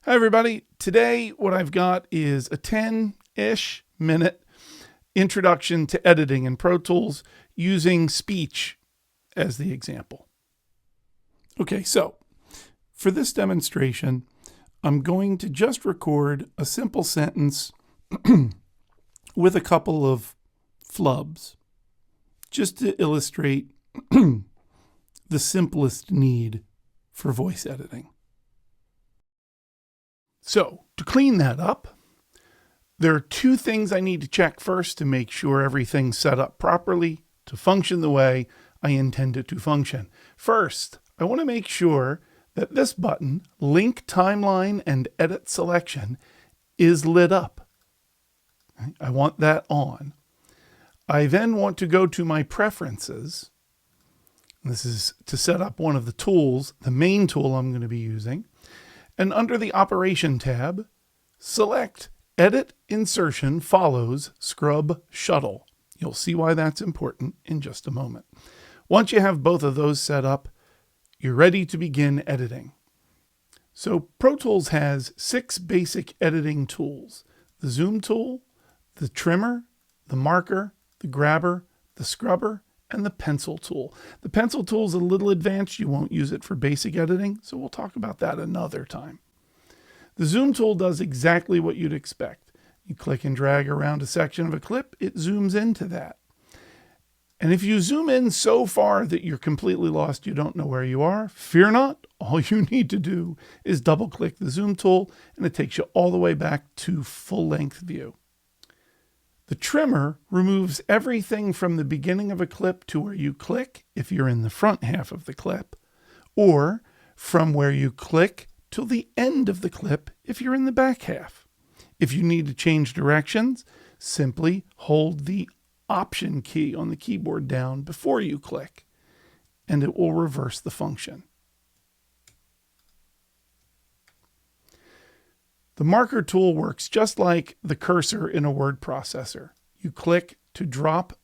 Hi everybody. Today what I've got is a 10-ish minute introduction to editing in Pro Tools using speech as the example. Okay, so for this demonstration, I'm going to just record a simple sentence with a couple of flubs, just to illustrate the simplest need for voice editing. So to clean that up, there are two things I need to check first to make sure everything's set up properly to function the way I intend it to function. First, I want to make sure that this button, Link Timeline and Edit Selection, is lit up. I want that on. I then want to go to my preferences. This is to set up one of the tools, the main tool I'm going to be using. And under the Operation tab, select Edit Insertion follows Scrub Shuttle. You'll see why that's important in just a moment. Once you have both of those set up, you're ready to begin editing. So Pro Tools has 6 basic editing tools: the Zoom tool, the trimmer, the marker, the grabber, the scrubber, and the pencil tool. The pencil tool is a little advanced. You won't use it for basic editing, so we'll talk about that another time. The Zoom tool does exactly what you'd expect. You click and drag around a section of a clip, it zooms into that. And if you zoom in so far that you're completely lost, you don't know where you are, fear not. All you need to do is double click the Zoom tool and it takes you all the way back to full length view. The trimmer removes everything from the beginning of a clip to where you click if you're in the front half of the clip, or from where you click till the end of the clip if you're in the back half. If you need to change directions, simply hold the Option key on the keyboard down before you click, and it will reverse the function. The marker tool works just like the cursor in a word processor. You click to drop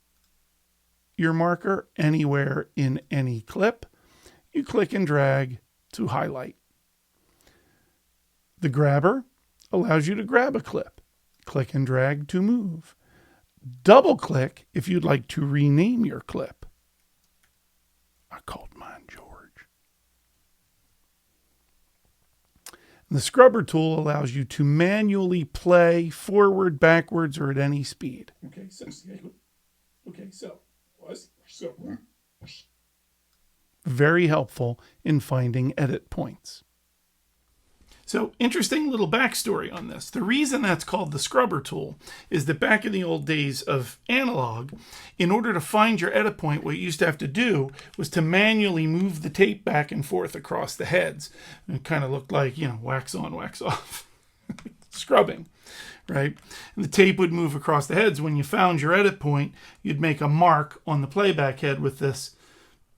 your marker anywhere in any clip. You click and drag to highlight. The grabber allows you to grab a clip. Click and drag to move. Double click if you'd like to rename your clip. I called mine George. The scrubber tool allows you to manually play forward, backwards, or at any speed. Very helpful in finding edit points. So, interesting little backstory on this. The reason that's called the scrubber tool is that back in the old days of analog, in order to find your edit point, what you used to have to do was to manually move the tape back and forth across the heads. And it kind of looked like, wax on, wax off, scrubbing, right? And the tape would move across the heads. When you found your edit point, you'd make a mark on the playback head with this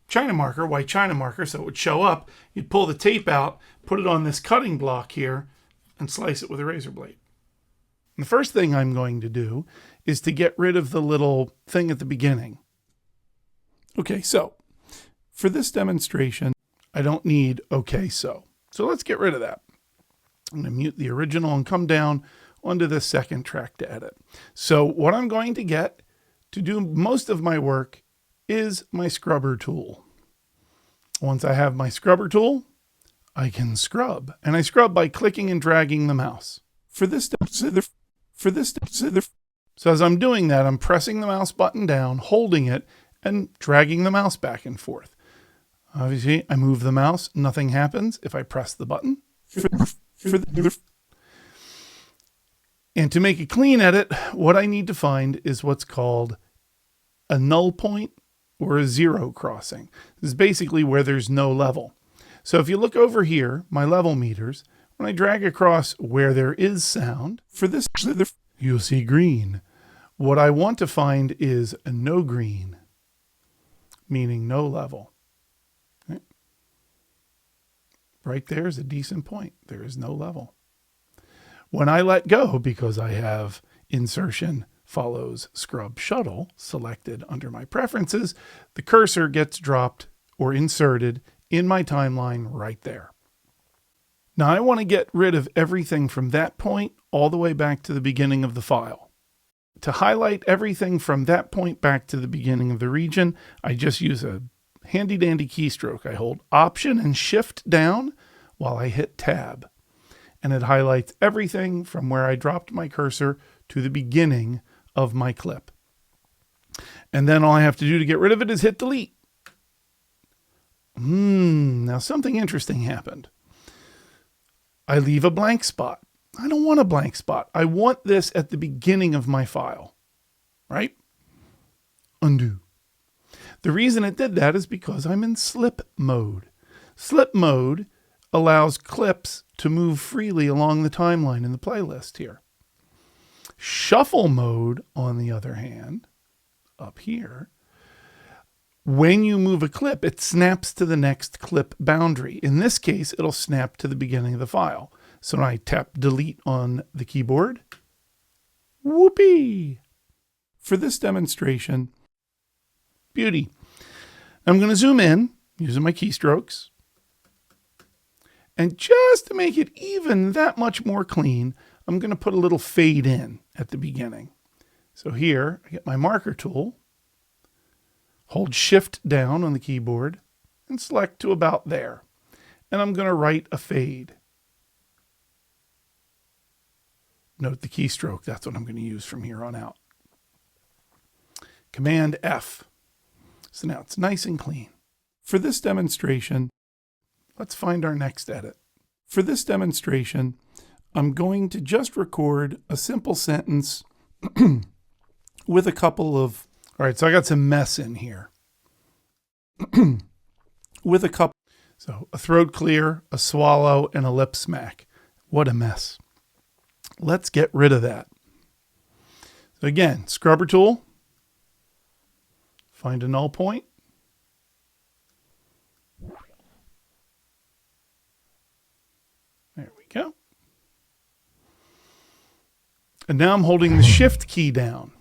China marker, white China marker, so it would show up. You'd pull the tape out, put it on this cutting block here, and slice it with a razor blade. And the first thing I'm going to do is to get rid of the little thing at the beginning. Okay, so for this demonstration, I don't need okay so. So let's get rid of that. I'm going to mute the original and come down onto the second track to edit. So what I'm going to get to do most of my work is my scrubber tool. Once I have my scrubber tool, I can scrub, and I scrub by clicking and dragging the mouse. So as I'm doing that, I'm pressing the mouse button down, holding it, and dragging the mouse back and forth. Obviously, I move the mouse, nothing happens if I press the button. And to make a clean edit, what I need to find is what's called a null point or a zero crossing. This is basically where there's no level. So if you look over here, my level meters, when I drag across where there is sound, you'll see green. What I want to find is a no green, meaning no level. Right there is a decent point. There is no level. When I let go, because I have insertion follows scrub shuttle selected under my preferences, the cursor gets dropped or inserted in my timeline right there. Now I want to get rid of everything from that point all the way back to the beginning of the file. To highlight everything from that point back to the beginning of the region, I just use a handy dandy keystroke. I hold Option and Shift down while I hit Tab. And it highlights everything from where I dropped my cursor to the beginning of my clip. And then all I have to do to get rid of it is hit Delete. Now something interesting happened. I leave a blank spot. I don't want a blank spot. I want this at the beginning of my file, right? Undo. The reason it did that is because I'm in slip mode. Slip mode allows clips to move freely along the timeline in the playlist here. Shuffle mode, on the other hand, up here, when you move a clip, it snaps to the next clip boundary. In this case, it'll snap to the beginning of the file. So when I tap Delete on the keyboard, whoopee! For this demonstration, beauty. I'm going to zoom in using my keystrokes. And just to make it even that much more clean, I'm going to put a little fade in at the beginning. So here, I get my marker tool, hold Shift down on the keyboard, and select to about there. And I'm going to write a fade. Note the keystroke, that's what I'm going to use from here on out. Command F. So now it's nice and clean. For this demonstration, let's find our next edit. For this demonstration, I'm going to just record a simple sentence with a couple of... All right, so I got some mess in here. With a couple... So a throat clear, a swallow, and a lip smack. What a mess. Let's get rid of that. So again, scrubber tool. Find a null point. There we go. And now I'm holding the Shift key down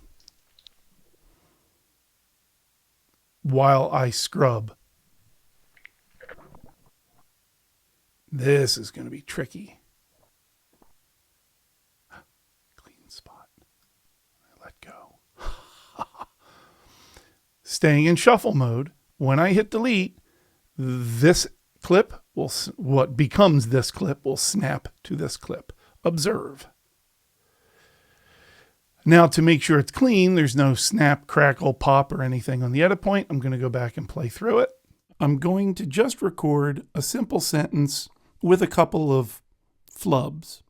while I scrub. This is going to be tricky. Clean spot. I let go. Staying in shuffle mode, when I hit delete, this clip will, what becomes this clip will snap to this clip. Observe. Now to make sure it's clean, there's no snap, crackle, pop, or anything on the edit point. I'm going to go back and play through it. I'm going to just record a simple sentence with a couple of flubs.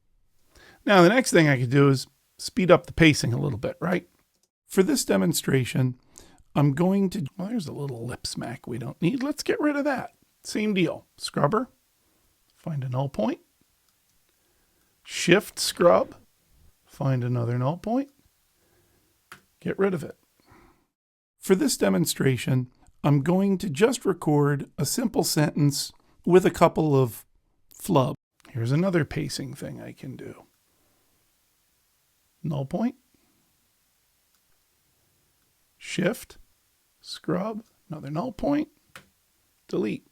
Now the next thing I could do is speed up the pacing a little bit, right? For this demonstration, I'm going to, well, there's a little lip smack we don't need. Let's get rid of that. Same deal. Scrubber, find a null point. Shift scrub, find another null point. Get rid of it. For this demonstration, I'm going to just record a simple sentence with a couple of flubs. Here's another pacing thing I can do. Null point. Shift, scrub, another null point, delete.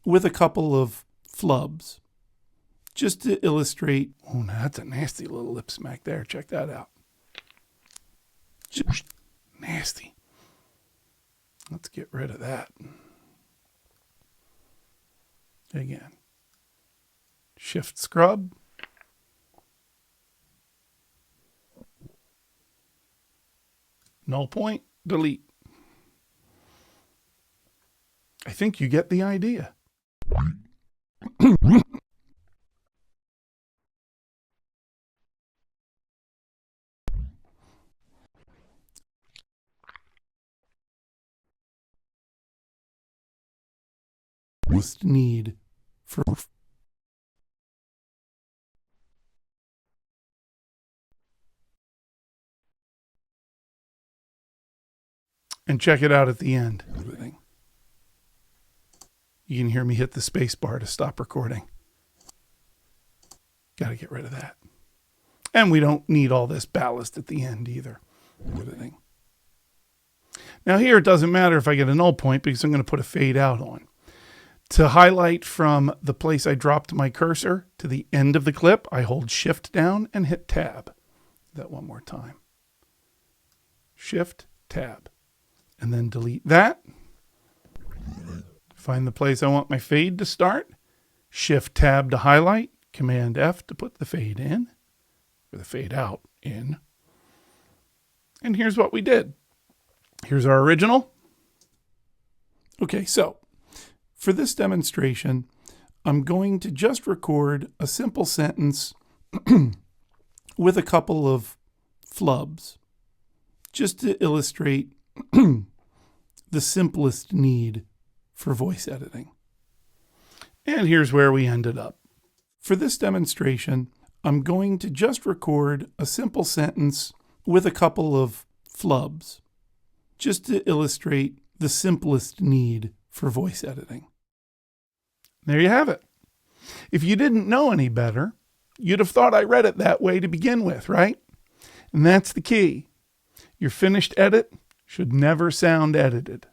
With a couple of flubs. Just to illustrate. Oh, now that's a nasty little lip smack there. Check that out. Just nasty. Let's get rid of that. Again. Shift scrub. Null point, delete. I think you get the idea. Most need for and check it out at the end. You can hear me hit the space bar to stop recording. Got to get rid of that. And we don't need all this ballast at the end either. Now here it doesn't matter if I get a null point because I'm going to put a fade out on. To highlight from the place I dropped my cursor to the end of the clip, I hold Shift down and hit Tab. That one more time. Shift, Tab. And then delete that. Find the place I want my fade to start. Shift, Tab to highlight. Command F to put the fade in. Or the fade out in. And here's what we did. Here's our original. Okay, so for this demonstration, I'm going to just record a simple sentence with a couple of flubs, just to illustrate the simplest need for voice editing. And here's where we ended up. For this demonstration, I'm going to just record a simple sentence with a couple of flubs, just to illustrate the simplest need for voice editing. There you have it. If you didn't know any better, you'd have thought I read it that way to begin with, right? And that's the key. Your finished edit should never sound edited.